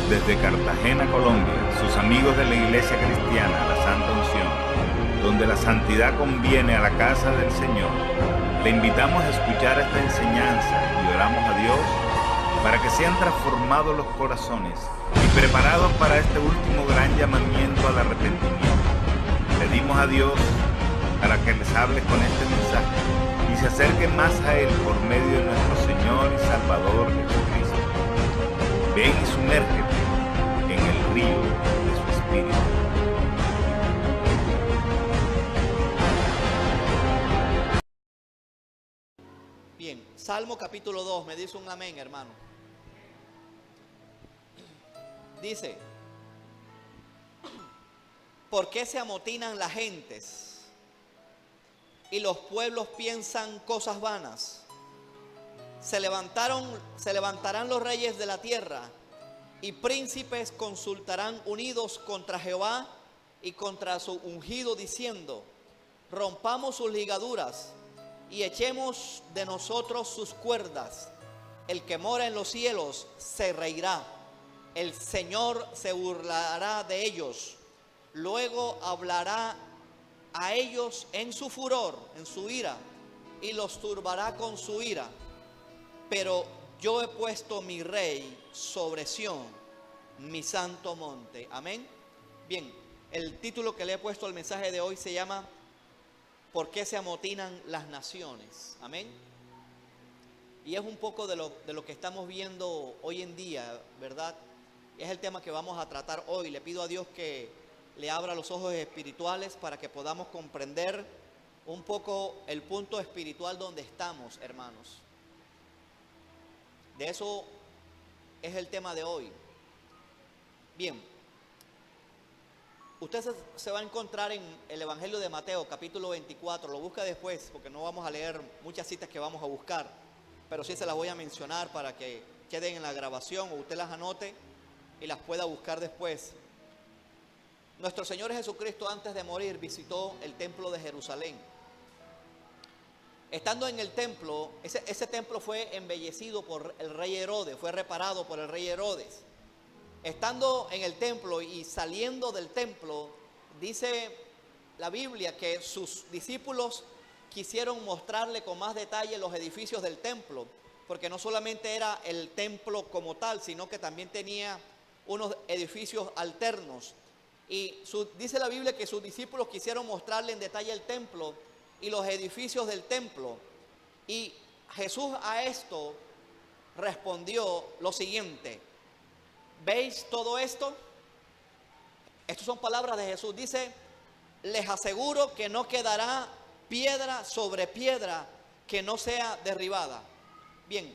Desde Cartagena, Colombia, sus amigos de la Iglesia Cristiana, la Santa Unción, donde la santidad conviene a la casa del Señor, le invitamos a escuchar esta enseñanza y oramos a Dios para que sean transformados los corazones y preparados para este último gran llamamiento al arrepentimiento. Pedimos a Dios para que les hable con este mensaje y se acerquen más a Él por medio de nuestro Señor y Salvador Jesucristo. Ven y sumérgete en el río de su Espíritu. Bien, Salmo capítulo 2, me dice un amén, hermano. Dice: ¿por qué se amotinan las gentes y los pueblos piensan cosas vanas? Se levantarán los reyes de la tierra y príncipes consultarán unidos contra Jehová y contra su ungido, diciendo: rompamos sus ligaduras y echemos de nosotros sus cuerdas. El que mora en los cielos se reirá, el Señor se burlará de ellos. Luego hablará a ellos en su furor, en su ira, y los turbará con su ira. Pero yo he puesto mi rey sobre Sión, mi santo monte. Amén. Bien, el título que le he puesto al mensaje de hoy se llama ¿por qué se amotinan las naciones? Amén. Y es un poco de lo que estamos viendo hoy en día, ¿verdad? Es el tema que vamos a tratar hoy. Le pido a Dios que le abra los ojos espirituales para que podamos comprender un poco el punto espiritual donde estamos, hermanos. De eso es el tema de hoy. Bien, usted se va a encontrar en el Evangelio de Mateo, capítulo 24. Lo busca después, porque no vamos a leer muchas citas que vamos a buscar, pero sí se las voy a mencionar para que queden en la grabación o usted las anote y las pueda buscar después. Nuestro Señor Jesucristo, antes de morir, visitó el templo de Jerusalén. Estando en el templo, ese templo fue embellecido por el rey Herodes, fue reparado por el rey Herodes. Estando en el templo y saliendo del templo, dice la Biblia que sus discípulos quisieron mostrarle con más detalle los edificios del templo, porque no solamente era el templo como tal, sino que también tenía unos edificios alternos. Y dice la Biblia que sus discípulos quisieron mostrarle en detalle el templo y los edificios del templo. Y Jesús a esto respondió lo siguiente: ¿veis todo esto? Estas son palabras de Jesús. Dice: les aseguro que no quedará piedra sobre piedra que no sea derribada. Bien,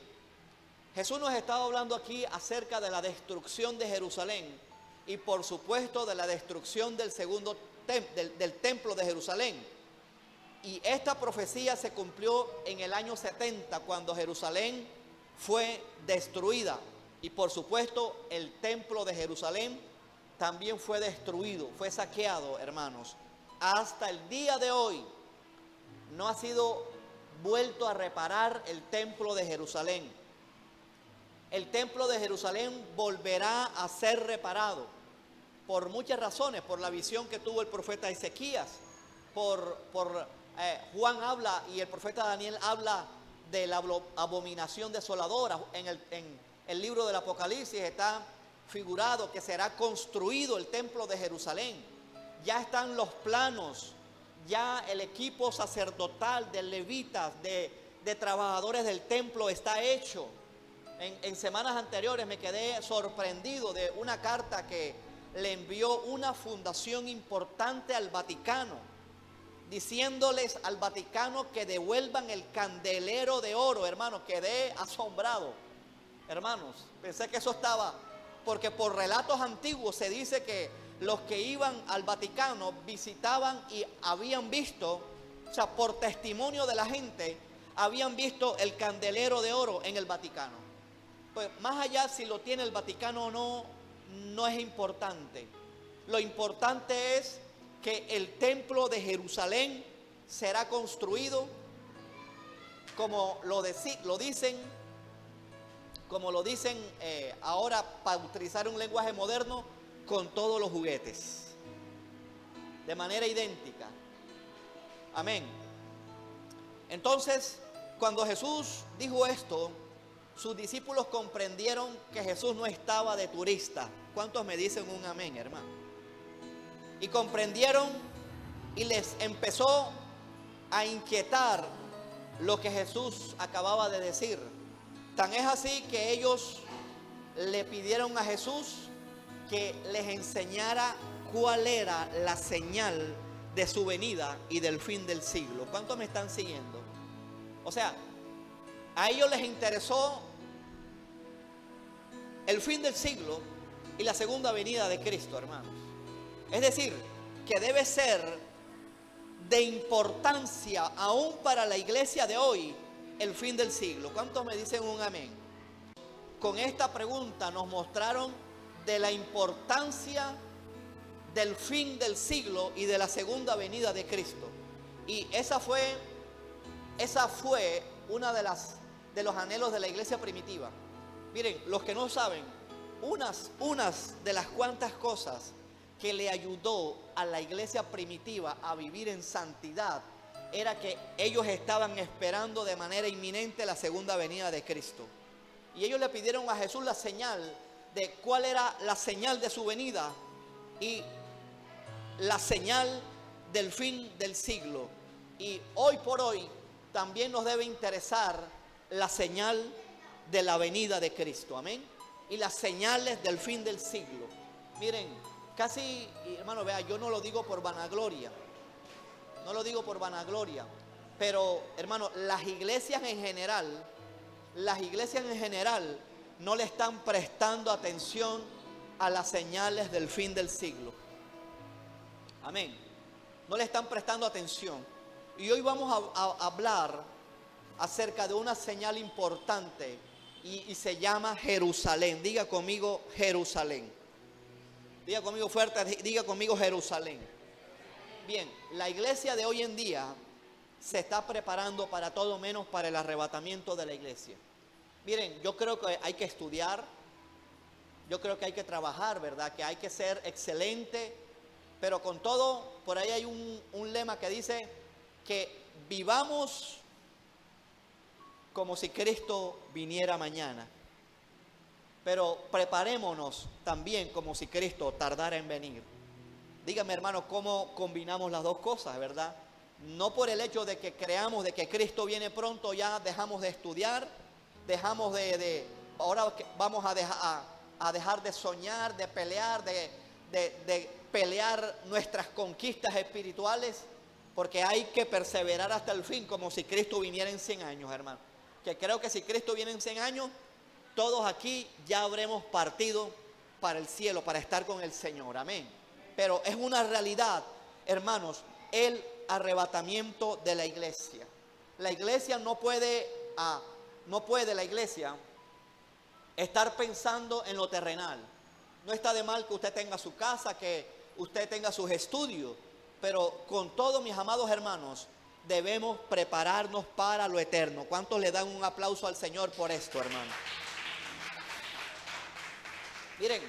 Jesús nos estaba hablando aquí acerca de la destrucción de Jerusalén y por supuesto de la destrucción del segundo del templo de Jerusalén. Y esta profecía se cumplió en el año 70, cuando Jerusalén fue destruida. Y por supuesto el templo de Jerusalén también fue destruido, fue saqueado, hermanos. Hasta el día de hoy no ha sido vuelto a reparar el templo de Jerusalén. El templo de Jerusalén volverá a ser reparado por muchas razones: por la visión que tuvo el profeta Ezequías, Juan habla y el profeta Daniel habla de la abominación desoladora. En el libro del Apocalipsis está figurado que será construido el templo de Jerusalén. Ya están los planos, ya el equipo sacerdotal de levitas, de trabajadores del templo está hecho. En semanas anteriores me quedé sorprendido de una carta que le envió una fundación importante al Vaticano, diciéndoles al Vaticano que devuelvan el candelero de oro. Hermanos, quedé asombrado. Hermanos, pensé que eso estaba, porque por relatos antiguos se dice que los que iban al Vaticano visitaban y habían visto, o sea, por testimonio de la gente, habían visto el candelero de oro en el Vaticano. Pues más allá si lo tiene el Vaticano o no, no es importante. Lo importante es que el templo de Jerusalén será construido como lo dicen como lo dicen ahora para utilizar un lenguaje moderno, con todos los juguetes, de manera idéntica. Amén. Entonces, cuando Jesús dijo esto, sus discípulos comprendieron que Jesús no estaba de turista. ¿Cuántos me dicen un amén, hermano? Y comprendieron y les empezó a inquietar lo que Jesús acababa de decir. Tan es así que ellos le pidieron a Jesús que les enseñara cuál era la señal de su venida y del fin del siglo. ¿Cuántos me están siguiendo? O sea, a ellos les interesó el fin del siglo y la segunda venida de Cristo, hermanos. Es decir, que debe ser de importancia aún para la iglesia de hoy el fin del siglo. ¿Cuántos me dicen un amén? Con esta pregunta nos mostraron de la importancia del fin del siglo y de la segunda venida de Cristo. Y esa fue una de los anhelos de la iglesia primitiva. Miren, los que no saben, unas de las cuantas cosas que le ayudó a la iglesia primitiva a vivir en santidad era que ellos estaban esperando de manera inminente la segunda venida de Cristo. Y ellos le pidieron a Jesús la señal de cuál era la señal de su venida y la señal del fin del siglo. Y hoy por hoy también nos debe interesar la señal de la venida de Cristo, amén, y las señales del fin del siglo. Miren, casi, hermano, vea, yo no lo digo por vanagloria, pero hermano, las iglesias en general no le están prestando atención a las señales del fin del siglo. Amén. No le están prestando atención. Y hoy vamos a hablar acerca de una señal importante y se llama Jerusalén. Diga conmigo Jerusalén. Diga conmigo fuerte, diga conmigo Jerusalén. Bien, la iglesia de hoy en día se está preparando para todo menos para el arrebatamiento de la iglesia. Miren, yo creo que hay que estudiar, yo creo que hay que trabajar, ¿verdad? Que hay que ser excelente, pero con todo, por ahí hay un lema que dice que vivamos como si Cristo viniera mañana, pero preparémonos también como si Cristo tardara en venir. Dígame, hermano, ¿cómo combinamos las dos cosas, verdad? No por el hecho de que creamos de que Cristo viene pronto ya dejamos de estudiar, ahora vamos a dejar de soñar, de pelear, de pelear nuestras conquistas espirituales, porque hay que perseverar hasta el fin, como si Cristo viniera en 100 años, hermano. Que creo que si Cristo viene en 100 años, todos aquí ya habremos partido para el cielo, para estar con el Señor, amén. Pero es una realidad, hermanos, el arrebatamiento de la iglesia. La iglesia no puede la iglesia estar pensando en lo terrenal. No está de mal que usted tenga su casa, que usted tenga sus estudios, pero con todo, mis amados hermanos, debemos prepararnos para lo eterno. ¿Cuántos le dan un aplauso al Señor por esto, hermano? Miren,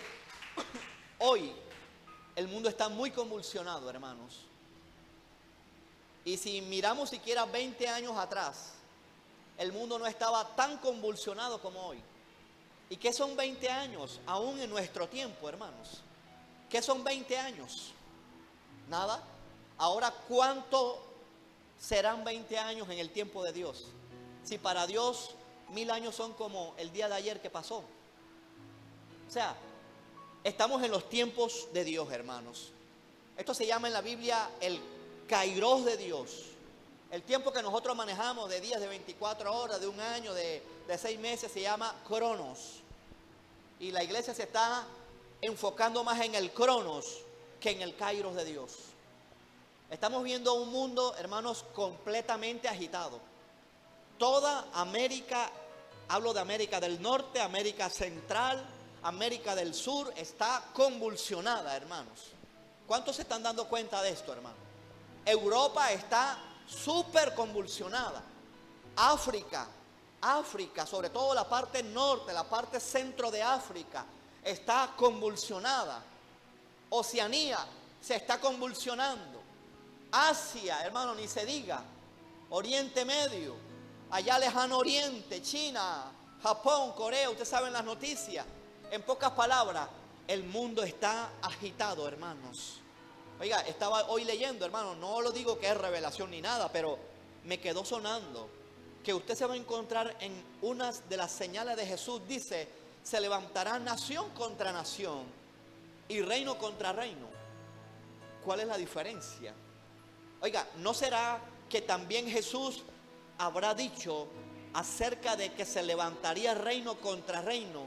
hoy el mundo está muy convulsionado, hermanos. Y si miramos siquiera 20 años atrás, el mundo no estaba tan convulsionado como hoy. ¿Y qué son 20 años aún en nuestro tiempo, hermanos? ¿Qué son 20 años? Nada. Ahora, ¿cuánto serán 20 años en el tiempo de Dios? Si para Dios 1000 años son como el día de ayer que pasó. O sea, estamos en los tiempos de Dios, hermanos. Esto se llama en la Biblia el Kairos de Dios. El tiempo que nosotros manejamos de días de 24 horas, de un año, de 6 meses, se llama Cronos. Y la iglesia se está enfocando más en el Cronos que en el Kairos de Dios. Estamos viendo un mundo, hermanos, completamente agitado. Toda América, hablo de América del Norte, América Central, América del Sur, está convulsionada, hermanos. ¿Cuántos se están dando cuenta de esto, hermano? Europa está súper convulsionada. África, África, sobre todo la parte norte, la parte centro de África, está convulsionada. Oceanía se está convulsionando. Asia, hermano, ni se diga. Oriente Medio, allá lejano Oriente, China, Japón, Corea, ustedes saben las noticias. En pocas palabras, el mundo está agitado, hermanos. Oiga, estaba hoy leyendo, hermano, no lo digo que es revelación ni nada, pero me quedó sonando que usted se va a encontrar en unas de las señales de Jesús. Dice, se levantará nación contra nación y reino contra reino. ¿Cuál es la diferencia? Oiga, ¿no será que también Jesús habrá dicho acerca de que se levantaría reino contra reino,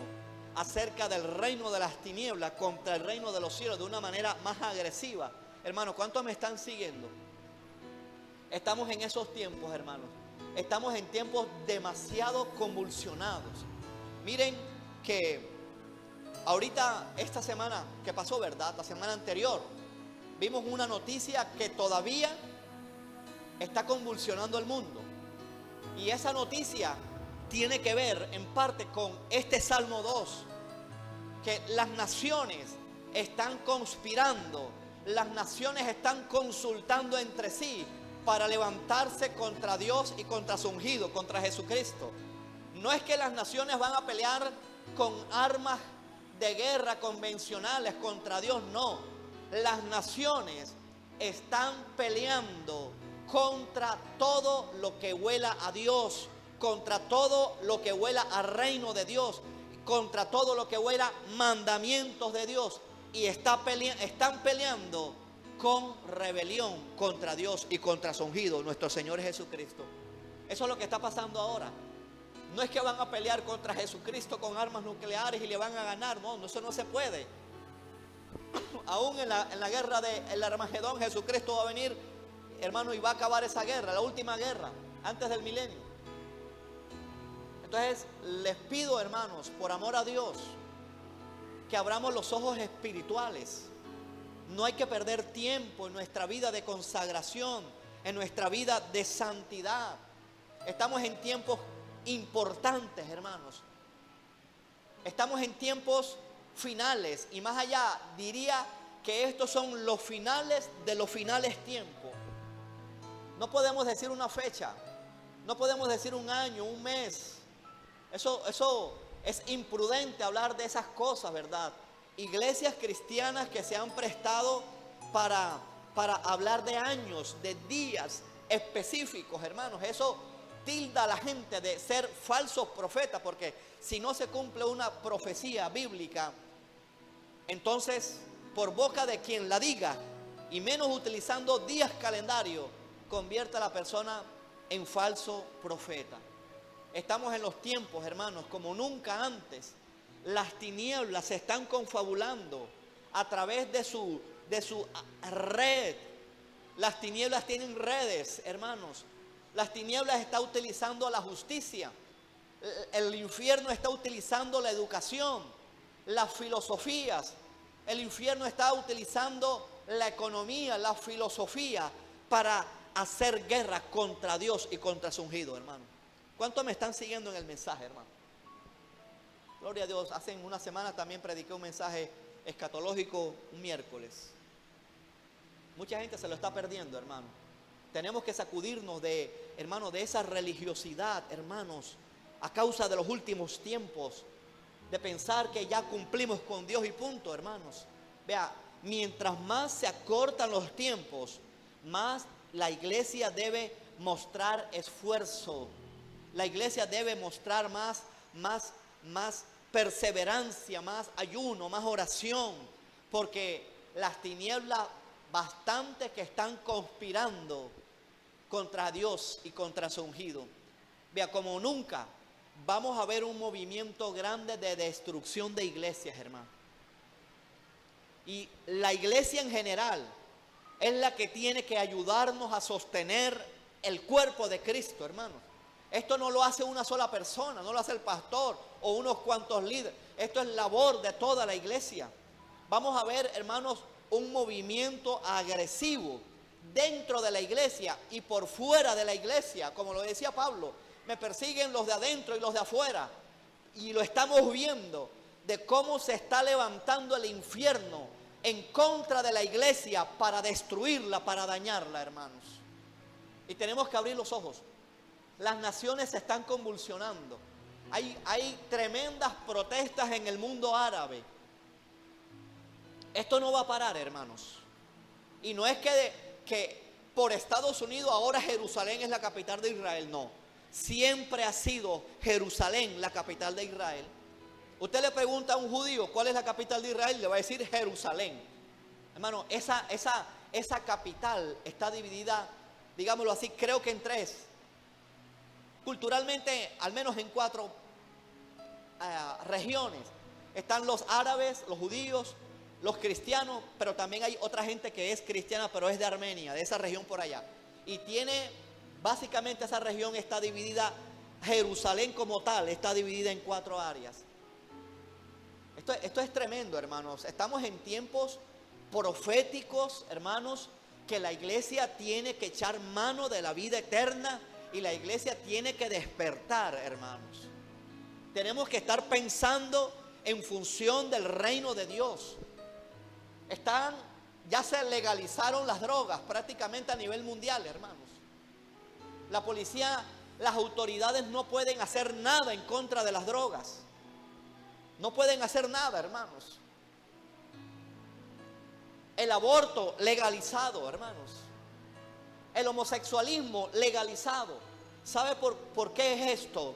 acerca del reino de las tinieblas contra el reino de los cielos de una manera más agresiva? Hermanos, ¿cuántos me están siguiendo? Estamos en esos tiempos, hermanos. Estamos en tiempos demasiado convulsionados. Miren que ahorita, esta semana que pasó, ¿verdad? La semana anterior, vimos una noticia que todavía está convulsionando el mundo. Y esa noticia tiene que ver en parte con este Salmo 2, que las naciones están conspirando, las naciones están consultando entre sí para levantarse contra Dios y contra su ungido, contra Jesucristo. No es que las naciones van a pelear con armas de guerra convencionales contra Dios, no. Las naciones están peleando contra todo lo que huela a Dios, contra todo lo que huela al reino de Dios, contra todo lo que huela mandamientos de Dios. Y están peleando con rebelión contra Dios y contra su ungido, nuestro Señor Jesucristo. Eso es lo que está pasando ahora. No es que van a pelear contra Jesucristo con armas nucleares y le van a ganar. No, eso no se puede. Aún en la guerra del Armagedón, Jesucristo va a venir, hermano, y va a acabar esa guerra, la última guerra, antes del milenio. Entonces, les pido, hermanos, por amor a Dios, que abramos los ojos espirituales. No hay que perder tiempo en nuestra vida de consagración, en nuestra vida de santidad. Estamos en tiempos importantes, hermanos. Estamos en tiempos finales, y más allá diría que estos son los finales de los finales tiempos. No podemos decir una fecha, no podemos decir un año, un mes. Eso es imprudente hablar de esas cosas, ¿verdad? Iglesias cristianas que se han prestado para hablar de años, de días específicos, hermanos. Eso tilda a la gente de ser falsos profetas, porque si no se cumple una profecía bíblica, entonces por boca de quien la diga, y menos utilizando días calendario, convierte a la persona en falso profeta. Estamos en los tiempos, hermanos, como nunca antes. Las tinieblas se están confabulando a través de su red. Las tinieblas tienen redes, hermanos. Las tinieblas están utilizando la justicia. El infierno está utilizando la educación, las filosofías. El infierno está utilizando la economía, la filosofía para hacer guerra contra Dios y contra su ungido, hermano. ¿Cuántos me están siguiendo en el mensaje, hermano? Gloria a Dios. Hace una semana también prediqué un mensaje escatológico un miércoles. Mucha gente se lo está perdiendo, hermano. Tenemos que sacudirnos de esa religiosidad, hermanos, a causa de los últimos tiempos, de pensar que ya cumplimos con Dios y punto, hermanos. Vea, mientras más se acortan los tiempos, más la iglesia debe mostrar esfuerzo. La iglesia debe mostrar más perseverancia, más ayuno, más oración, porque las tinieblas bastante que están conspirando contra Dios y contra su ungido. Vea, como nunca vamos a ver un movimiento grande de destrucción de iglesias, hermano. Y la iglesia en general es la que tiene que ayudarnos a sostener el cuerpo de Cristo, hermano. Esto no lo hace una sola persona, no lo hace el pastor o unos cuantos líderes. Esto es labor de toda la iglesia. Vamos a ver, hermanos, un movimiento agresivo dentro de la iglesia y por fuera de la iglesia. Como lo decía Pablo, me persiguen los de adentro y los de afuera. Y lo estamos viendo de cómo se está levantando el infierno en contra de la iglesia para destruirla, para dañarla, hermanos. Y tenemos que abrir los ojos. Las naciones se están convulsionando. Hay tremendas protestas en el mundo árabe. Esto no va a parar, hermanos. Y no es que por Estados Unidos ahora Jerusalén es la capital de Israel, no. Siempre ha sido Jerusalén la capital de Israel. Usted le pregunta a un judío cuál es la capital de Israel, le va a decir Jerusalén. Hermano, esa capital está dividida, digámoslo así, creo que en tres. Culturalmente, al menos en cuatro regiones. Están los árabes, los judíos, los cristianos, pero también hay otra gente que es cristiana, pero es de Armenia, de esa región por allá. Y básicamente esa región está dividida, Jerusalén como tal, está dividida en 4 áreas. Esto es tremendo, hermanos. Estamos en tiempos proféticos, hermanos, que la iglesia tiene que echar mano de la vida eterna y la iglesia tiene que despertar, hermanos. Tenemos que estar pensando en función del reino de Dios. Ya se legalizaron las drogas prácticamente a nivel mundial, hermanos. La policía, las autoridades no pueden hacer nada en contra de las drogas. No pueden hacer nada, hermanos. El aborto legalizado, hermanos. El homosexualismo legalizado. ¿Sabe por qué es esto?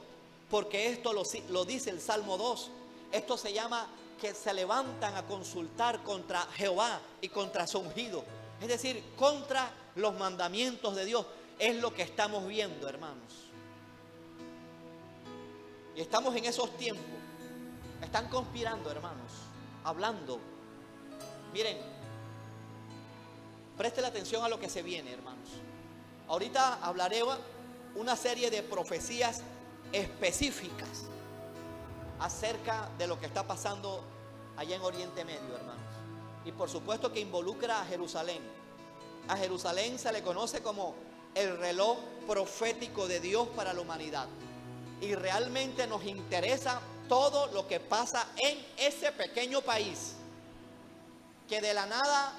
Porque esto lo dice el Salmo 2. Esto se llama que se levantan a consultar contra Jehová y contra su ungido. Es decir, contra los mandamientos de Dios. Es lo que estamos viendo, hermanos. Y estamos en esos tiempos. Están conspirando, hermanos. Hablando. Miren, preste la atención a lo que se viene, hermanos. Ahorita hablaré una serie de profecías específicas acerca de lo que está pasando allá en Oriente Medio, hermanos. Y por supuesto que involucra a Jerusalén. A Jerusalén se le conoce como el reloj profético de Dios para la humanidad. Y realmente nos interesa todo lo que pasa en ese pequeño país, que de la nada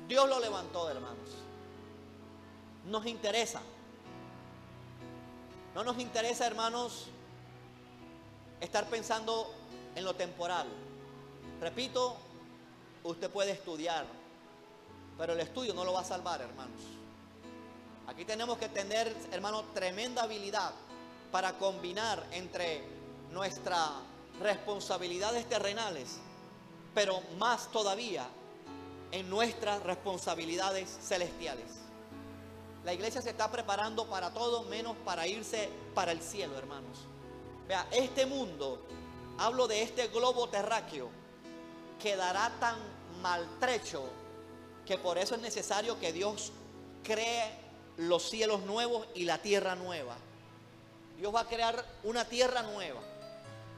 Dios lo levantó, hermanos. Nos interesa. No nos interesa, hermanos, estar pensando en lo temporal. Repito, usted puede estudiar, pero el estudio no lo va a salvar, hermanos. Aquí tenemos que tener, hermanos, tremenda habilidad para combinar entre nuestras responsabilidades terrenales, pero más todavía en nuestras responsabilidades celestiales. La iglesia se está preparando para todo menos para irse para el cielo, hermanos. Vea, este mundo, hablo de este globo terráqueo, quedará tan maltrecho que por eso es necesario que Dios cree los cielos nuevos y la tierra nueva. Dios va a crear una tierra nueva.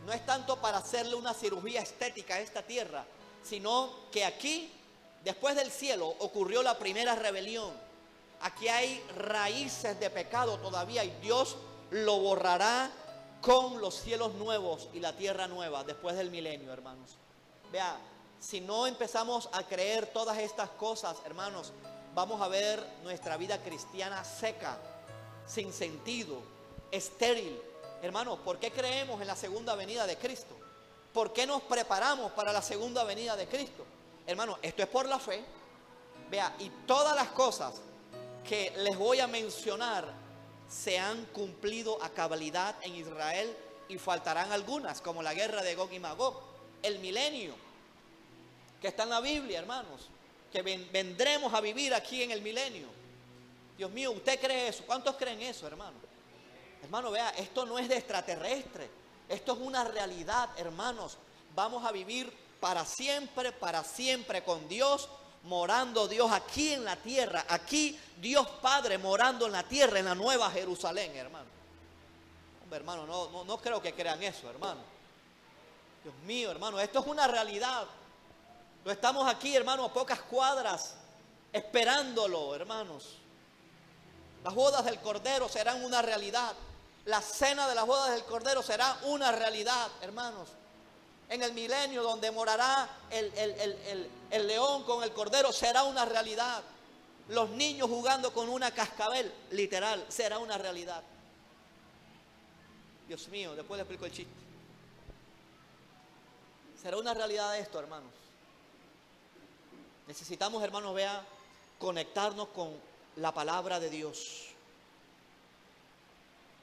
No es tanto para hacerle una cirugía estética a esta tierra, sino que aquí, después del cielo, ocurrió la primera rebelión. Aquí hay raíces de pecado todavía y Dios lo borrará con los cielos nuevos y la tierra nueva después del milenio, hermanos. Vea, si no empezamos a creer todas estas cosas, hermanos, vamos a ver nuestra vida cristiana seca, sin sentido, estéril. Hermanos, ¿por qué creemos en la segunda venida de Cristo? ¿Por qué nos preparamos para la segunda venida de Cristo? Hermanos, esto es por la fe. Vea, y todas las cosas que les voy a mencionar se han cumplido a cabalidad en Israel y faltarán algunas, como la guerra de Gog y Magog, el milenio, que está en la Biblia, hermanos, que vendremos a vivir aquí en el milenio. Dios mío, ¿usted cree eso? ¿Cuántos creen eso, hermano? Hermano, vea, esto no es de extraterrestre, esto es una realidad, hermanos. Vamos a vivir para siempre con Dios, morando Dios aquí en la tierra, aquí Dios Padre morando en la tierra, en la nueva Jerusalén, hermano. Hombre, hermano, no creo que crean eso, hermano. Dios mío, hermano, esto es una realidad. No estamos aquí, hermano, a pocas cuadras, esperándolo, hermanos. Las bodas del Cordero serán una realidad. La cena de las bodas del Cordero será una realidad, hermanos. En el milenio donde morará el león con el Cordero será una realidad. Los niños jugando con una cascabel, literal, será una realidad. Dios mío, después le explico el chiste. Será una realidad esto, hermanos. Necesitamos, hermanos, vea, conectarnos con la palabra de Dios.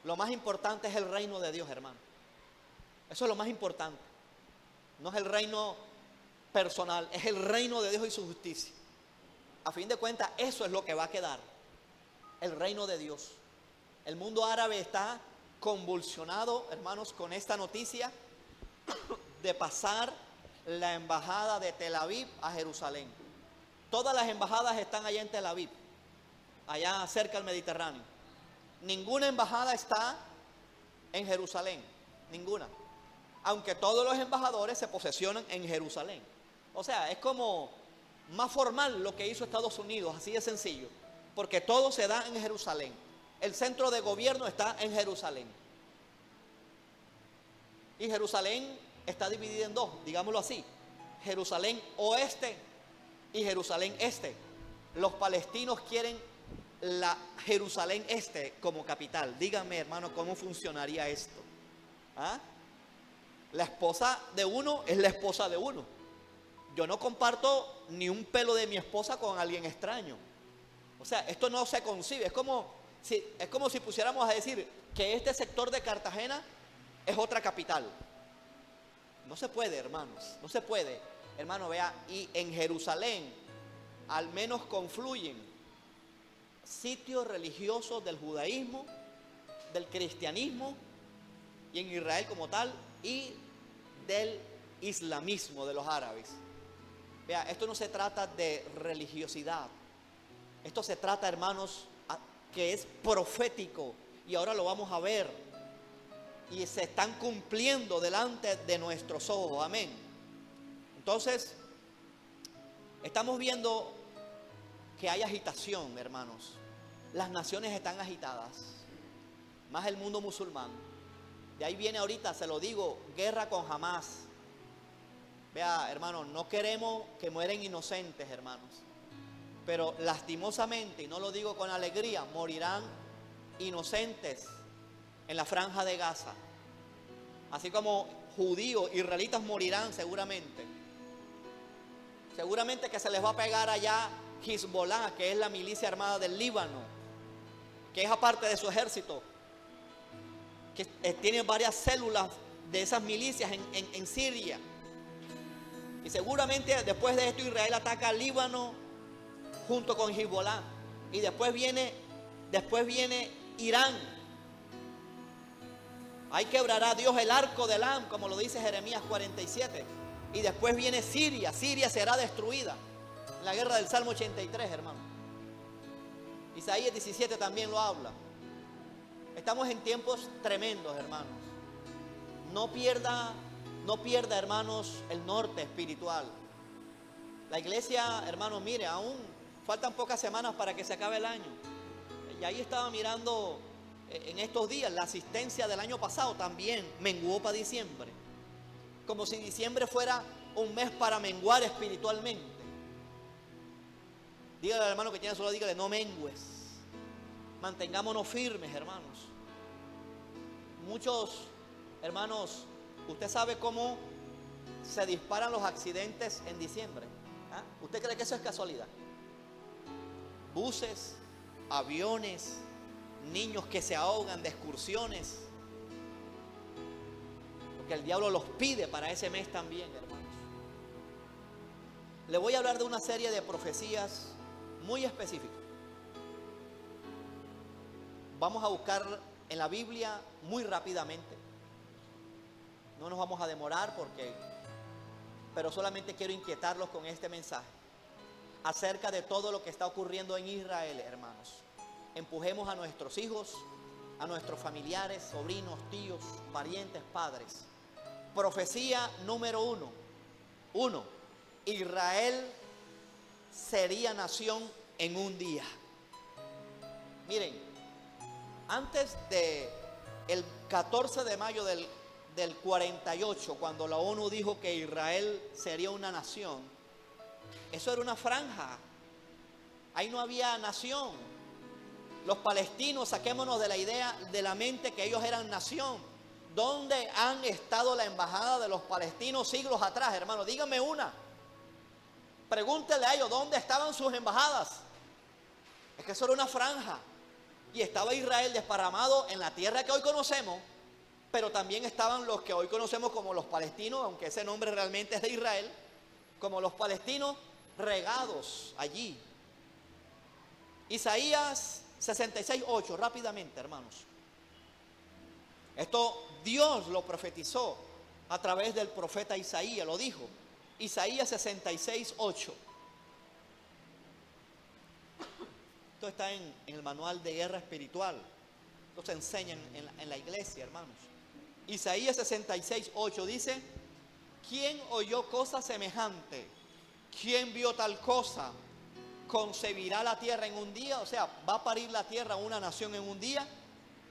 Lo más importante es el reino de Dios, hermano. Eso es lo más importante. No es el reino personal, es el reino de Dios y su justicia. A fin de cuentas, eso es lo que va a quedar. El reino de Dios. El mundo árabe está convulsionado, hermanos, con esta noticia de pasar la embajada de Tel Aviv a Jerusalén. Todas las embajadas están allá en Tel Aviv, allá cerca del Mediterráneo. Ninguna embajada está en Jerusalén, ninguna. Aunque todos los embajadores se posesionan en Jerusalén. O sea, es como más formal lo que hizo Estados Unidos, así de sencillo. Porque todo se da en Jerusalén. El centro de gobierno está en Jerusalén. Y Jerusalén está dividida en dos, digámoslo así. Jerusalén oeste y Jerusalén este. Los palestinos quieren la Jerusalén este como capital. Díganme, hermano, ¿cómo funcionaría esto? ¿Ah? La esposa de uno es la esposa de uno. Yo no comparto ni un pelo de mi esposa con alguien extraño. O sea, esto no se concibe. Es como si pusiéramos a decir que este sector de Cartagena es otra capital. No se puede, hermanos, no se puede. Hermano, vea, y en Jerusalén al menos confluyen sitios religiosos del judaísmo, del cristianismo, y en Israel como tal, y del islamismo de los árabes. Vea, esto no se trata de religiosidad. Esto se trata, hermanos, que es profético, y ahora lo vamos a ver. Y se están cumpliendo delante de nuestros ojos. Amén. Entonces, estamos viendo que hay agitación, hermanos. Las naciones están agitadas, más el mundo musulmán. De ahí viene ahorita, se lo digo, guerra con Hamás. Vea, hermanos, no queremos que mueren inocentes, hermanos. Pero lastimosamente, y no lo digo con alegría, morirán inocentes en la franja de Gaza. Así como judíos, israelitas morirán seguramente. Seguramente que se les va a pegar allá Hezbollah, que es la milicia armada del Líbano, que es aparte de su ejército, que tiene varias células de esas milicias en Siria. Y seguramente después de esto Israel ataca al Líbano junto con Hezbollah. Y después viene Irán. Ahí quebrará Dios el arco de Elam, como lo dice Jeremías 47. Y después viene Siria. Siria será destruida. La guerra del Salmo 83, hermano. Isaías 17 también lo habla. Estamos en tiempos tremendos, hermanos. No pierda, hermanos, el norte espiritual. La iglesia, hermanos, mire, aún faltan pocas semanas para que se acabe el año. Y ahí estaba mirando en estos días la asistencia del año pasado también menguó para diciembre. Como si diciembre fuera un mes para menguar espiritualmente. Dígale al hermano que tiene solo, dígale, no mengues. Mantengámonos firmes, hermanos. Muchos, hermanos, usted sabe cómo se disparan los accidentes en diciembre. ¿Ah? ¿Usted cree que eso es casualidad? Buses, aviones, niños que se ahogan de excursiones. Porque el diablo los pide para ese mes también, hermanos. Le voy a hablar de una serie de profecías muy específicas. Vamos a buscar en la Biblia muy rápidamente. No nos vamos a demorar pero solamente quiero inquietarlos con este mensaje acerca de todo lo que está ocurriendo en Israel, hermanos. Empujemos a nuestros hijos, a nuestros familiares, sobrinos, tíos, parientes, padres. Profecía número 1. Israel sería nación en un día. Miren, antes de el 14 de mayo del 48, cuando la ONU dijo que Israel sería una nación, eso era una franja. Ahí no había nación. Los palestinos, saquémonos de la idea, de la mente, que ellos eran nación. ¿Dónde han estado la embajada de los palestinos siglos atrás, hermano? Díganme una. Pregúntenle a ellos, ¿dónde estaban sus embajadas? Es que eso era una franja. Y estaba Israel desparramado en la tierra que hoy conocemos, pero también estaban los que hoy conocemos como los palestinos, aunque ese nombre realmente es de Israel, como los palestinos regados allí. Isaías 66:8, rápidamente, hermanos. Esto Dios lo profetizó a través del profeta Isaías, lo dijo. Isaías 66:8. Esto está en el manual de guerra espiritual. Esto se enseña en la iglesia, hermanos. Isaías 66:8 dice: ¿quién oyó cosa semejante? ¿Quién vio tal cosa? ¿Concebirá la tierra en un día? O sea, ¿va a parir la tierra una nación en un día?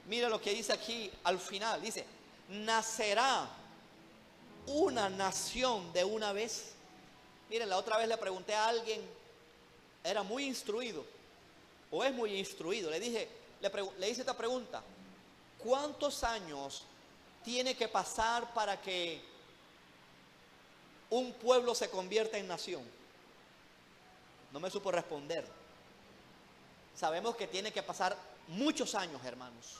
Mira lo que dice aquí al final. Dice: nacerá una nación de una vez. Miren, la otra vez le pregunté a alguien, era muy instruido, o es muy instruido. Le hice esta pregunta: ¿cuántos años tiene que pasar para que un pueblo se convierta en nación? No me supo responder. Sabemos que tiene que pasar muchos años, hermanos.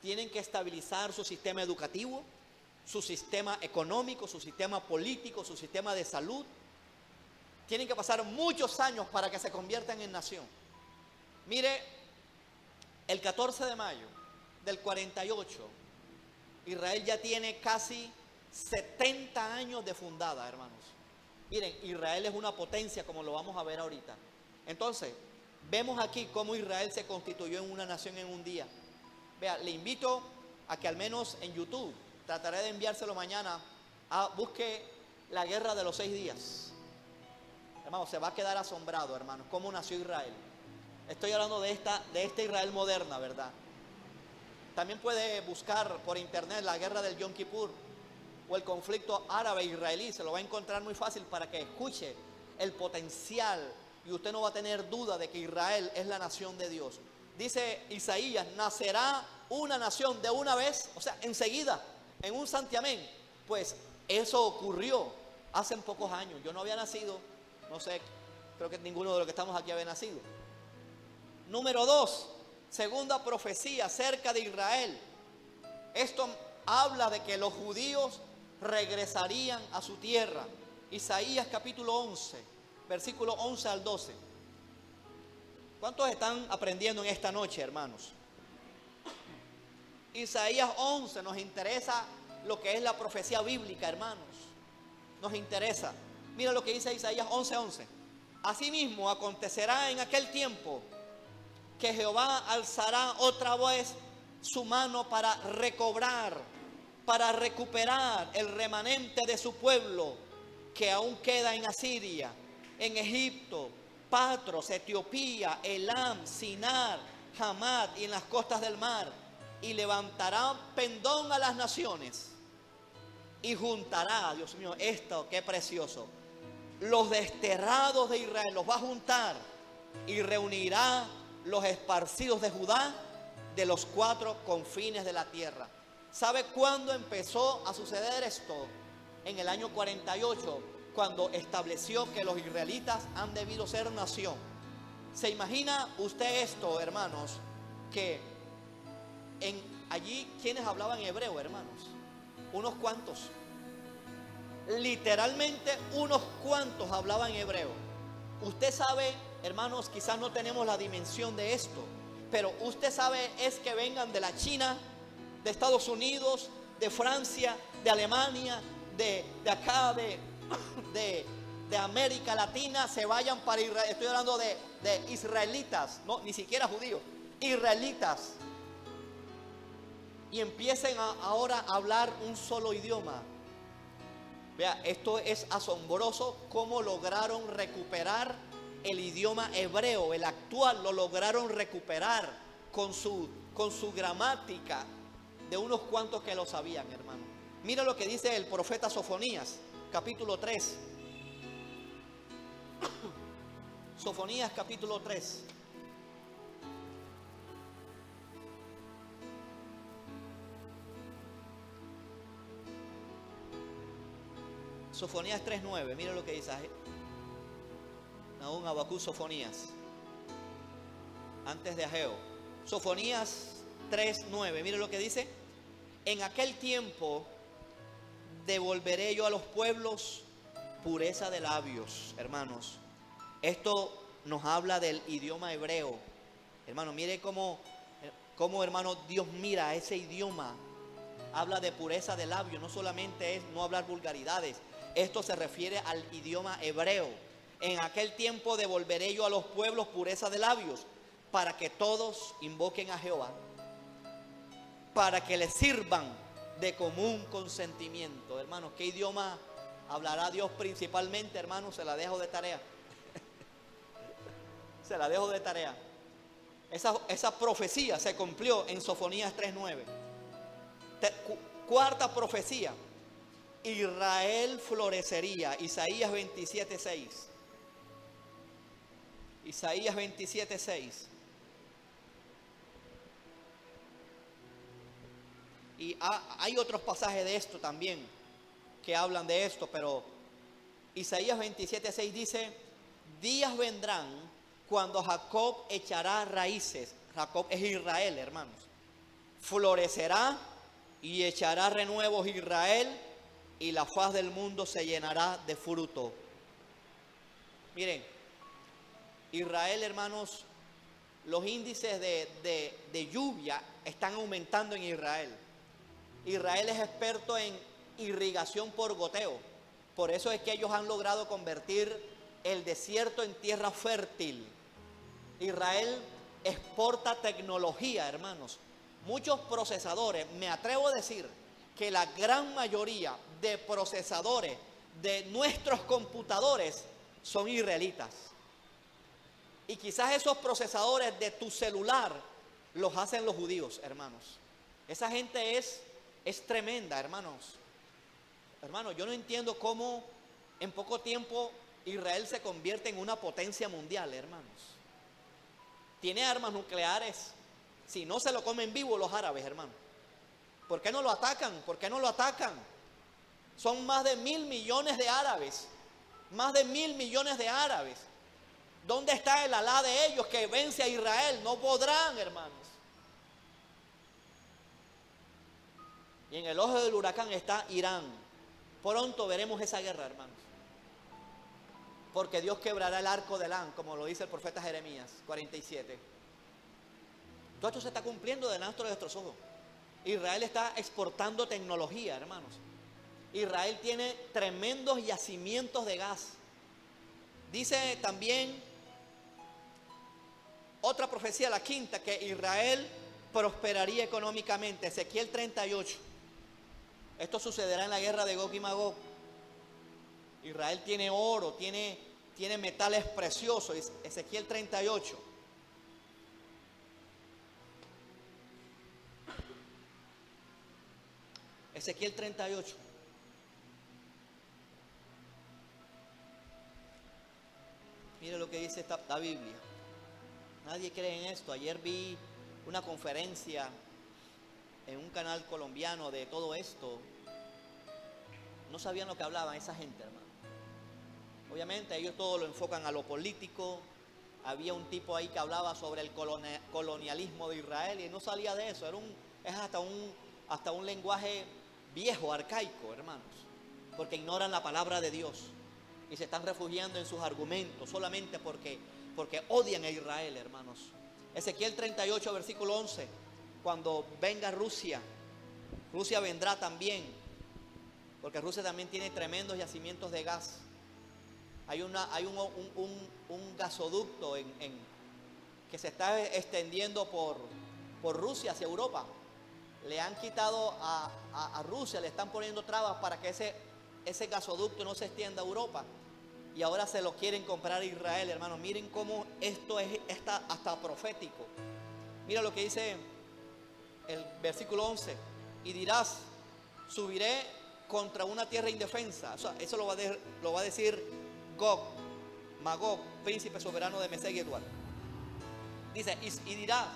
Tienen que estabilizar su sistema educativo, su sistema económico, su sistema político, su sistema de salud. Tienen que pasar muchos años para que se conviertan en nación. Mire, el 14 de mayo del 48, Israel ya tiene casi 70 años de fundada, hermanos. Miren, Israel es una potencia, como lo vamos a ver ahorita. Entonces, vemos aquí cómo Israel se constituyó en una nación en un día. Vea, le invito a que al menos en YouTube, trataré de enviárselo mañana, busque la guerra de los 6 días. Hermano, se va a quedar asombrado, hermano, cómo nació Israel. Estoy hablando de esta Israel moderna, ¿verdad? También puede buscar por internet la guerra del Yom Kippur o el conflicto árabe-israelí. Se lo va a encontrar muy fácil para que escuche el potencial y usted no va a tener duda de que Israel es la nación de Dios. Dice Isaías: nacerá una nación de una vez, o sea, enseguida, en un santiamén. Pues eso ocurrió hace pocos años. Yo no había nacido, no sé, creo que ninguno de los que estamos aquí había nacido. Número 2, segunda profecía acerca de Israel. Esto habla de que los judíos regresarían a su tierra. Isaías capítulo 11, versículo 11 al 12. ¿Cuántos están aprendiendo en esta noche, hermanos? Isaías 11 nos interesa lo que es la profecía bíblica, hermanos. Nos interesa. Mira lo que dice Isaías 11:11. Asimismo acontecerá en aquel tiempo que Jehová alzará otra vez su mano para recobrar, para recuperar el remanente de su pueblo que aún queda en Asiria, en Egipto, Patros, Etiopía, Elam, Sinar, Hamat y en las costas del mar. Y levantará pendón a las naciones y juntará, Dios mío, esto qué precioso, los desterrados de Israel, los va a juntar y reunirá los esparcidos de Judá de los 4 confines de la tierra. ¿Sabe cuándo empezó a suceder esto? En el año 48, cuando estableció que los israelitas han debido ser nación. ¿Se imagina usted esto, hermanos? Que allí, ¿quiénes hablaban hebreo, hermanos? Unos cuantos. Literalmente unos cuantos hablaban hebreo. Usted sabe, hermanos, quizás no tenemos la dimensión de esto, pero usted sabe es que vengan de la China, de Estados Unidos, de Francia, de Alemania, de acá, de América Latina, se vayan para Israel. Estoy hablando de israelitas, no, ni siquiera judíos, israelitas, y empiecen ahora a hablar un solo idioma. Vea, esto es asombroso cómo lograron recuperar el idioma hebreo, el actual, lo lograron recuperar con su gramática, de unos cuantos que lo sabían, hermano. Mira lo que dice el profeta Sofonías, capítulo 3. Sofonías, capítulo 3. Sofonías 3:9, mira lo que dice. Nahum, Habacuc, Sofonías. Antes de Ageo. Sofonías 3:9, mira lo que dice. En aquel tiempo devolveré yo a los pueblos pureza de labios, hermanos. Esto nos habla del idioma hebreo. Hermano, mire cómo hermano, Dios mira ese idioma. Habla de pureza de labios, no solamente es no hablar vulgaridades. Esto se refiere al idioma hebreo. En aquel tiempo devolveré yo a los pueblos pureza de labios, para que todos invoquen a Jehová, para que les sirvan de común consentimiento. Hermanos, ¿qué idioma hablará Dios principalmente, hermanos? Se la dejo de tarea. Se la dejo de tarea. Esa profecía se cumplió en Sofonías 3:9. Cuarta profecía. Israel florecería. Isaías 27:6. Isaías 27:6. Y hay otros pasajes de esto también que hablan de esto, pero Isaías 27:6 dice: días vendrán cuando Jacob echará raíces. Jacob es Israel, hermanos. Florecerá y echará renuevos Israel, y la faz del mundo se llenará de fruto. Miren, Israel, hermanos, los índices de lluvia están aumentando en Israel. Israel es experto en irrigación por goteo. Por eso es que ellos han logrado convertir el desierto en tierra fértil. Israel exporta tecnología, hermanos. Muchos procesadores, me atrevo a decir que la gran mayoría de procesadores de nuestros computadores son israelitas. Y quizás esos procesadores de tu celular los hacen los judíos, hermanos. Esa gente es tremenda, hermanos. Hermanos, yo no entiendo cómo en poco tiempo Israel se convierte en una potencia mundial, hermanos. Tiene armas nucleares. Si no, se lo comen vivo los árabes, hermanos. ¿Por qué no lo atacan? ¿Por qué no lo atacan? Son más de 1.000 millones de árabes. Más de 1.000 millones de árabes. ¿Dónde está el Alá de ellos que vence a Israel? No podrán, hermanos. Y en el ojo del huracán está Irán. Pronto veremos esa guerra, hermanos. Porque Dios quebrará el arco de Elán, como lo dice el profeta Jeremías 47. Todo esto se está cumpliendo delante de nuestros ojos. Israel está exportando tecnología, hermanos. Israel tiene tremendos yacimientos de gas. Dice también otra profecía, la quinta, que Israel prosperaría económicamente. Ezequiel 38. Esto sucederá en la guerra de Gog y Magog. Israel tiene oro, tiene metales preciosos. Ezequiel 38. Ezequiel 38. Mire lo que dice la Biblia. Nadie cree en esto. Ayer vi una conferencia en un canal colombiano de todo esto. No sabían lo que hablaban esa gente, hermano. Obviamente ellos todo lo enfocan a lo político. Había un tipo ahí que hablaba sobre el colonialismo de Israel y no salía de eso. Es hasta un lenguaje viejo, arcaico, hermanos, porque ignoran la palabra de Dios y se están refugiando en sus argumentos solamente porque odian a Israel, hermanos. Ezequiel 38, versículo 11. Cuando venga Rusia vendrá también, porque Rusia también tiene tremendos yacimientos de gas. Hay un gasoducto que se está extendiendo por Rusia hacia Europa. Le han quitado a Rusia, le están poniendo trabas para que ese gasoducto no se extienda a Europa. Y ahora se lo quieren comprar a Israel, hermanos. Miren cómo esto está hasta profético. Mira lo que dice el versículo 11. y dirás, subiré contra una tierra indefensa. O sea, eso lo va a decir Gog, Magog, príncipe soberano de Mesec y Edward. Dice, y dirá,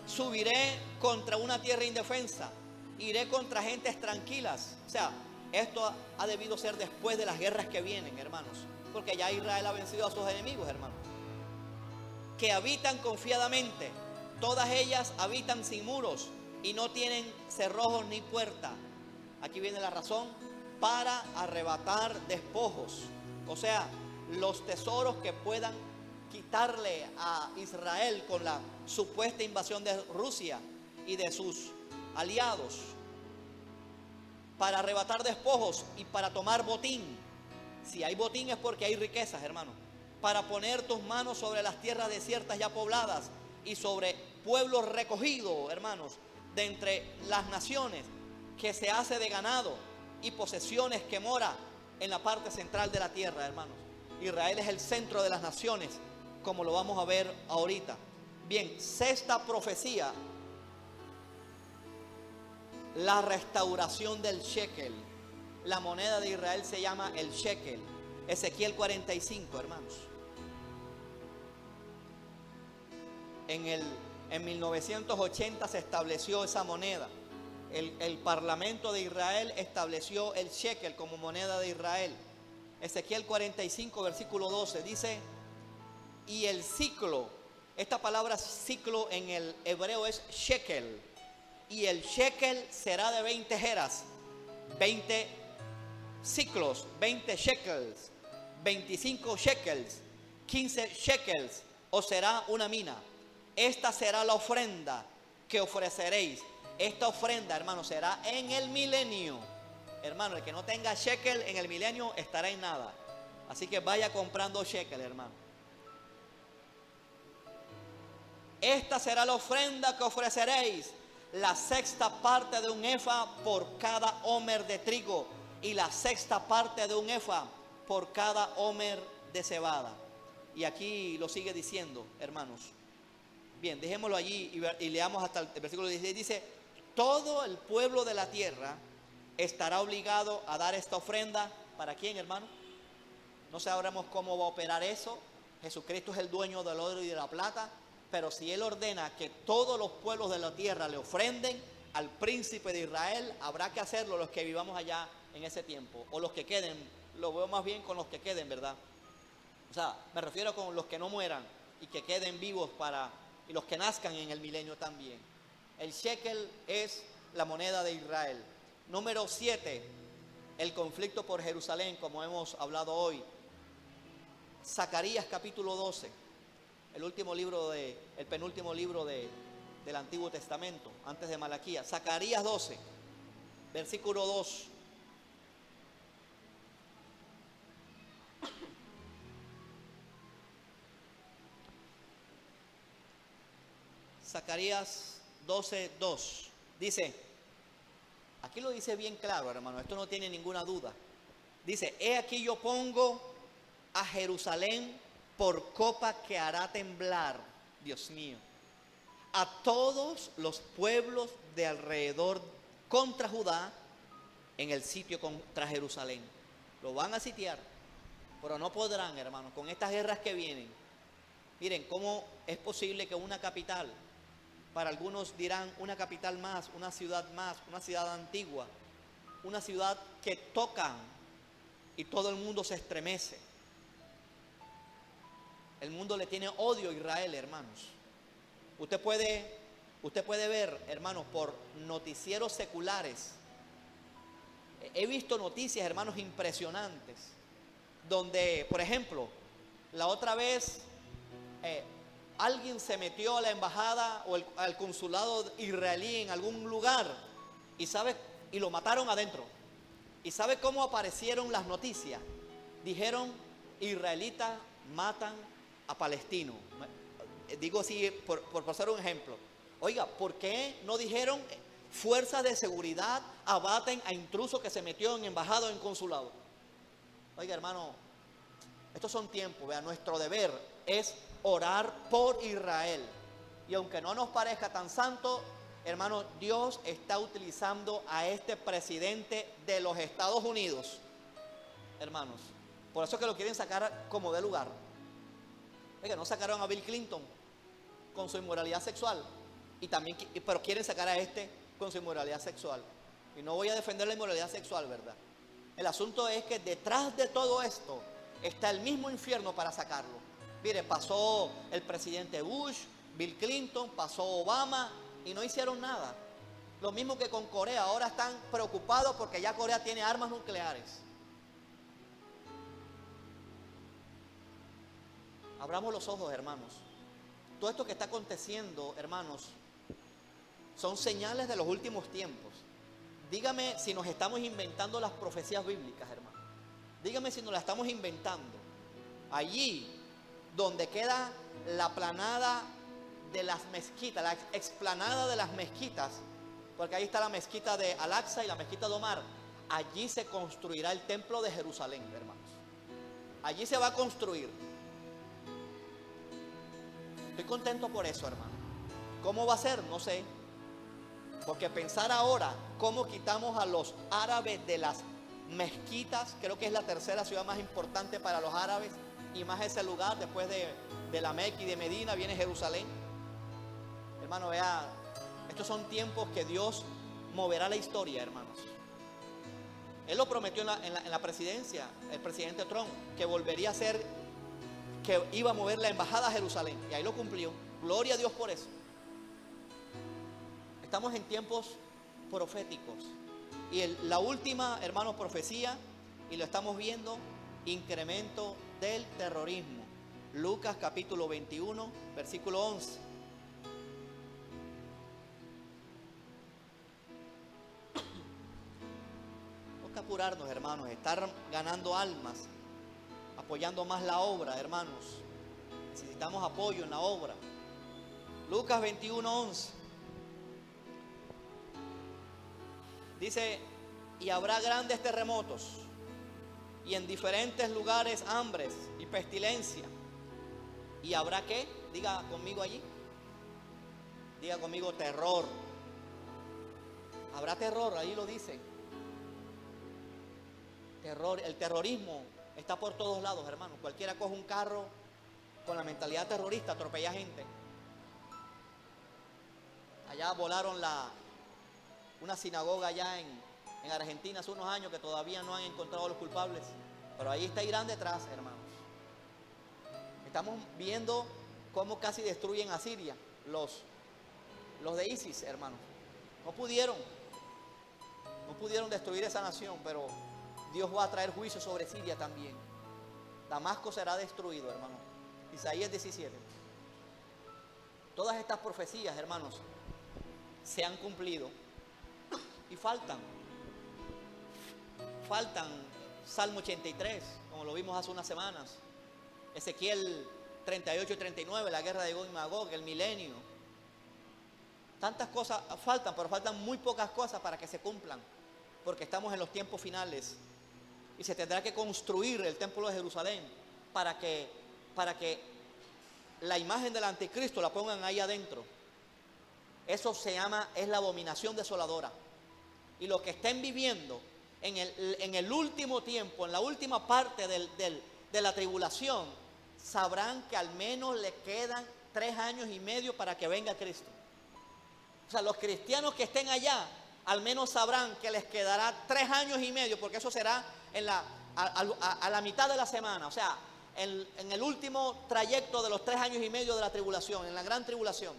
subiré contra una tierra indefensa, iré contra gentes tranquilas. O sea, esto ha debido ser después de las guerras que vienen, hermanos, porque ya Israel ha vencido a sus enemigos, hermanos, que habitan confiadamente. Todas ellas habitan sin muros y no tienen cerrojos ni puerta. Aquí viene la razón: para arrebatar despojos. O sea, los tesoros que puedan quitarle a Israel con la supuesta invasión de Rusia y de sus aliados. Para arrebatar despojos y para tomar botín. Si hay botín es porque hay riquezas, hermano. Para poner tus manos sobre las tierras desiertas ya pobladas y sobre pueblos recogidos, hermanos, de entre las naciones, que se hace de ganado y posesiones que mora en la parte central de la tierra, hermanos. Israel es el centro de las naciones, como lo vamos a ver ahorita. Bien, sexta profecía: la restauración del shekel. La moneda de Israel se llama el shekel. Ezequiel 45, hermanos. En 1980 se estableció esa moneda. El parlamento de Israel estableció el shekel como moneda de Israel. Ezequiel 45, versículo 12, dice: y el ciclo, esta palabra ciclo en el hebreo es shekel, y el shekel será de 20 geras, 20 ciclos, 20 shekels, 25 shekels, 15 shekels, o será una mina. Esta será la ofrenda que ofreceréis. Esta ofrenda, hermano, será en el milenio. Hermano, el que no tenga shekel en el milenio estará en nada. Así que vaya comprando shekel, hermano. Esta será la ofrenda que ofreceréis: la sexta parte de un efa por cada homer de trigo, y la sexta parte de un efa por cada homer de cebada. Y aquí lo sigue diciendo, hermanos. Bien, dejémoslo allí y leamos hasta el versículo 16. Dice: todo el pueblo de la tierra estará obligado a dar esta ofrenda. ¿Para quién, hermano? No sabremos cómo va a operar eso. Jesucristo es el dueño del oro y de la plata. Pero si Él ordena que todos los pueblos de la tierra le ofrenden al príncipe de Israel, habrá que hacerlo los que vivamos allá en ese tiempo, o los que queden. Lo veo más bien con los que queden, ¿verdad? O sea, me refiero con los que no mueran y que queden vivos y los que nazcan en el milenio también. El shekel es la moneda de Israel. Número 7, el conflicto por Jerusalén, como hemos hablado hoy. Zacarías capítulo 12, el penúltimo libro del Antiguo Testamento, antes de Malaquías. Zacarías 12, versículo 2. Zacarías 12:2 dice, aquí lo dice bien claro, hermano, esto no tiene ninguna duda. Dice: he aquí yo pongo a Jerusalén por copa que hará temblar, Dios mío, a todos los pueblos de alrededor contra Judá, en el sitio contra Jerusalén. Lo van a sitiar, pero no podrán, hermano, con estas guerras que vienen. Miren, ¿cómo es posible que una capital, para algunos dirán una capital más, una ciudad antigua, una ciudad que tocan y todo el mundo se estremece? El mundo le tiene odio a Israel, hermanos. Usted puede ver, hermanos, por noticieros seculares. He visto noticias, hermanos, impresionantes, donde, por ejemplo, la otra vez alguien se metió a la embajada o al consulado israelí en algún lugar y lo mataron adentro. ¿Y sabe cómo aparecieron las noticias? Dijeron: israelitas matan a palestinos. Digo así por pasar un ejemplo. Oiga, ¿por qué no dijeron fuerzas de seguridad abaten a intruso que se metió en embajada o en consulado? Oiga, hermano, estos son tiempos, vea, nuestro deber es orar por Israel. Y aunque no nos parezca tan santo, Hermanos, Dios está utilizando a este presidente de los Estados Unidos, hermanos. Por eso es que lo quieren sacar como de lugar. Oiga, no sacaron a Bill Clinton con su inmoralidad sexual, pero quieren sacar a este con su inmoralidad sexual. Y no voy a defender la inmoralidad sexual, ¿verdad? El asunto es que detrás de todo esto está el mismo infierno para sacarlo. Mire, pasó el presidente Bush, Bill Clinton, pasó Obama y no hicieron nada. Lo mismo que con Corea, ahora están preocupados porque ya Corea tiene armas nucleares. Abramos los ojos, hermanos. Todo esto que está aconteciendo, hermanos, son señales de los últimos tiempos. Dígame si nos estamos inventando las profecías bíblicas, hermano. Dígame si nos las estamos inventando. Allí donde queda la planada de las mezquitas, la explanada de las mezquitas, porque ahí está la mezquita de Al-Aqsa y la mezquita de Omar. Allí se construirá el templo de Jerusalén, hermanos. Allí se va a construir. Estoy contento por eso, hermano. ¿Cómo va a ser? No sé. Porque pensar ahora cómo quitamos a los árabes de las mezquitas, creo que es la tercera ciudad más importante para los árabes, y más ese lugar, después de la Meca y de Medina, viene Jerusalén. Hermano, vea, estos son tiempos que Dios moverá la historia, hermanos. Él lo prometió en la presidencia, el presidente Trump, que volvería a ser, que iba a mover la embajada a Jerusalén, y ahí lo cumplió. Gloria a Dios por eso. Estamos en tiempos proféticos. Y la última, hermanos, profecía, y lo estamos viendo, incremento del terrorismo. Lucas capítulo 21, versículo 11. Tenemos que apurarnos, hermanos, estar ganando almas, apoyando más la obra, hermanos. Necesitamos apoyo en la obra. Lucas 21, 11. Dice, y habrá grandes terremotos, y en diferentes lugares hambres y pestilencia. ¿Y habrá qué? Diga conmigo allí. Diga conmigo terror. Habrá terror, ahí lo dice. Terror, el terrorismo está por todos lados, hermanos. Cualquiera coge un carro con la mentalidad terrorista, atropella gente. Allá volaron una sinagoga allá en Argentina hace unos años, que todavía no han encontrado a los culpables, pero ahí está Irán detrás, hermanos. Estamos viendo cómo casi destruyen a Siria los de ISIS, hermanos. No pudieron destruir esa nación, pero Dios va a traer juicio sobre Siria también. Damasco será destruido, hermanos. Isaías 17. Todas estas profecías, hermanos, se han cumplido. Y faltan Salmo 83, como lo vimos hace unas semanas, Ezequiel 38 y 39, la guerra de Gog y Magog, el milenio. Tantas cosas faltan, pero faltan muy pocas cosas para que se cumplan, porque estamos en los tiempos finales y se tendrá que construir el templo de Jerusalén para que la imagen del anticristo la pongan ahí adentro. Eso es la abominación desoladora. Y los que estén viviendo en el último tiempo, en la última parte de la tribulación, sabrán que al menos le quedan 3 años y medio para que venga Cristo. O sea, los cristianos que estén allá, al menos sabrán que les quedará 3 años y medio, porque eso será a la mitad de la semana. O sea, en el último trayecto de los 3 años y medio de la tribulación, en la gran tribulación,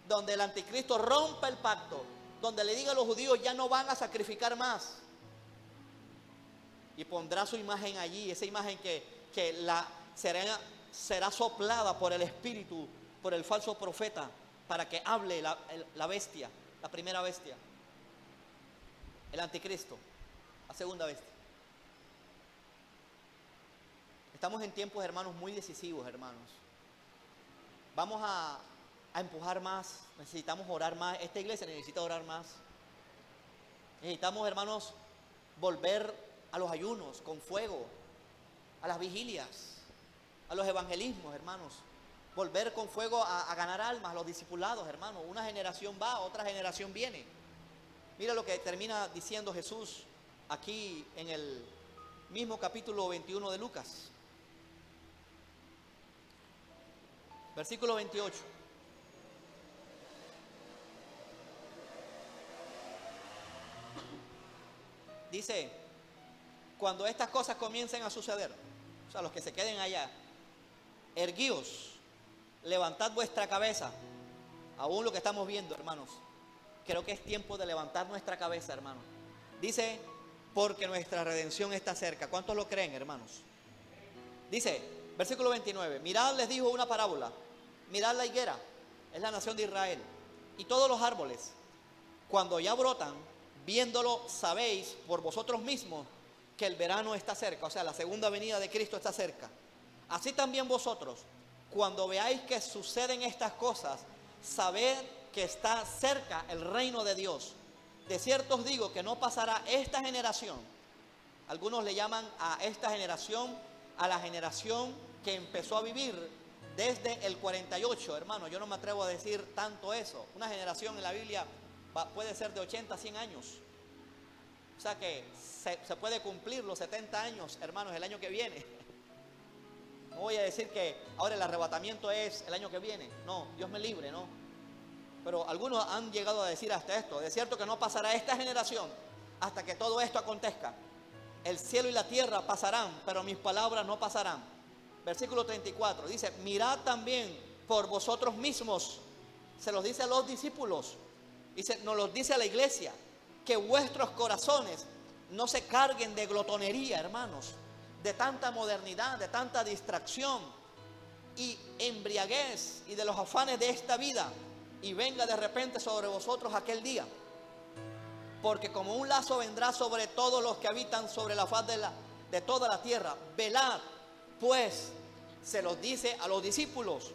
donde el anticristo rompa el pacto, donde le diga a los judíos, ya no van a sacrificar más, y pondrá su imagen allí, esa imagen que será soplada por el espíritu, por el falso profeta, para que hable la bestia, la primera bestia, el anticristo, la segunda bestia. Estamos en tiempos, hermanos, muy decisivos, hermanos. Vamos a empujar más, necesitamos orar más. Esta iglesia necesita orar más. Necesitamos, hermanos, volver a los ayunos con fuego, a las vigilias, a los evangelismos, hermanos. volver con fuego a ganar almas, los discipulados, hermano. Una generación va, otra generación viene. Mira lo que termina diciendo Jesús aquí en el mismo capítulo 21 de Lucas. Versículo 28. Dice, cuando estas cosas comiencen a suceder, o sea, los que se queden allá, erguíos, levantad vuestra cabeza. Aún lo que estamos viendo, hermanos, creo que es tiempo de levantar nuestra cabeza, hermanos. Dice, porque nuestra redención está cerca. ¿Cuántos lo creen, hermanos? Dice, versículo 29, mirad, les dijo una parábola, mirad la higuera, es la nación de Israel, y todos los árboles, cuando ya brotan, viéndolo sabéis por vosotros mismos que el verano está cerca, o sea, la segunda venida de Cristo está cerca. Así también vosotros, cuando veáis que suceden estas cosas, sabed que está cerca el reino de Dios. De cierto os digo que no pasará esta generación. Algunos le llaman a esta generación a la generación que empezó a vivir desde el 48, hermano. Yo no me atrevo a decir tanto eso. Una generación en la Biblia puede ser de 80 a 100 años. O sea que se puede cumplir los 70 años, hermanos, el año que viene. No voy a decir que ahora el arrebatamiento es el año que viene. No, Dios me libre, no. Pero algunos han llegado a decir hasta esto. De cierto que no pasará esta generación hasta que todo esto acontezca. El cielo y la tierra pasarán, pero mis palabras no pasarán. Versículo 34 dice, mirad también por vosotros mismos. Se los dice a los discípulos. Nos los dice a la iglesia. Que vuestros corazones no se carguen de glotonería, hermanos. De tanta modernidad, de tanta distracción y embriaguez y de los afanes de esta vida. Y venga de repente sobre vosotros aquel día. Porque como un lazo vendrá sobre todos los que habitan sobre la faz de toda la tierra. Velad, pues, se los dice a los discípulos,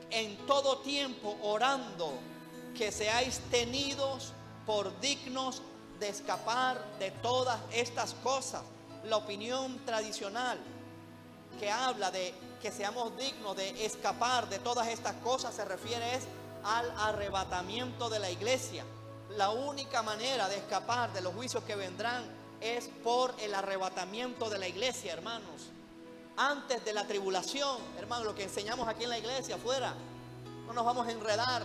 en todo tiempo orando, que seáis tenidos por dignos de escapar de todas estas cosas. La opinión tradicional que habla de que seamos dignos de escapar de todas estas cosas se refiere al arrebatamiento de la iglesia. La única manera de escapar de los juicios que vendrán es por el arrebatamiento de la iglesia, hermanos. Antes de la tribulación, hermanos, lo que enseñamos aquí en la iglesia afuera, no nos vamos a enredar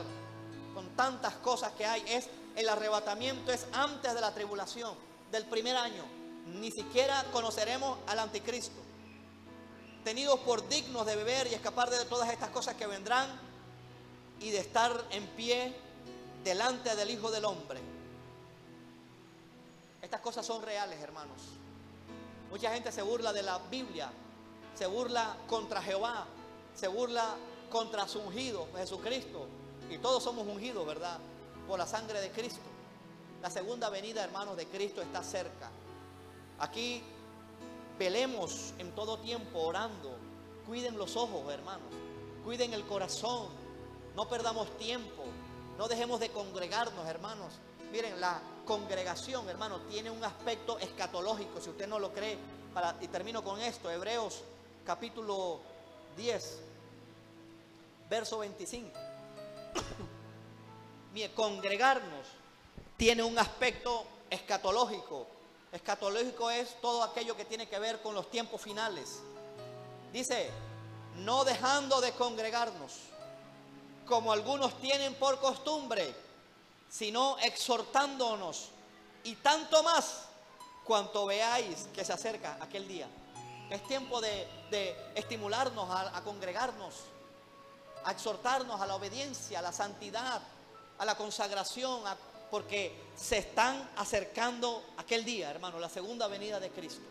con tantas cosas que hay. El arrebatamiento es antes de la tribulación, del primer año. Ni siquiera conoceremos al anticristo. Tenidos por dignos de beber y escapar de todas estas cosas que vendrán y de estar en pie delante del Hijo del Hombre. Estas cosas son reales, hermanos. Mucha gente se burla de la Biblia, se burla contra Jehová, se burla contra su ungido, Jesucristo. Y todos somos ungidos, ¿verdad? Por la sangre de Cristo. La segunda venida, hermanos, de Cristo está cerca. Aquí velemos en todo tiempo orando. Cuiden los ojos, hermanos. Cuiden el corazón. No perdamos tiempo. No dejemos de congregarnos, hermanos. Miren, la congregación, hermanos, tiene un aspecto escatológico, si usted no lo cree. Y termino con esto. Hebreos capítulo 10, verso 25. Mire, congregarnos tiene un aspecto escatológico. Escatológico es todo aquello que tiene que ver con los tiempos finales. Dice, no dejando de congregarnos, como algunos tienen por costumbre, sino exhortándonos, y tanto más cuanto veáis que se acerca aquel día. Es tiempo de estimularnos a congregarnos, a exhortarnos a la obediencia, a la santidad, a la consagración, porque se están acercando aquel día, hermanos, la segunda venida de Cristo.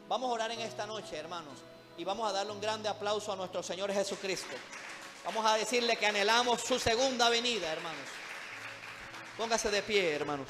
Vamos a orar en esta noche, hermanos, y vamos a darle un grande aplauso a nuestro Señor Jesucristo. Vamos a decirle que anhelamos su segunda venida, hermanos. Póngase de pie, hermanos.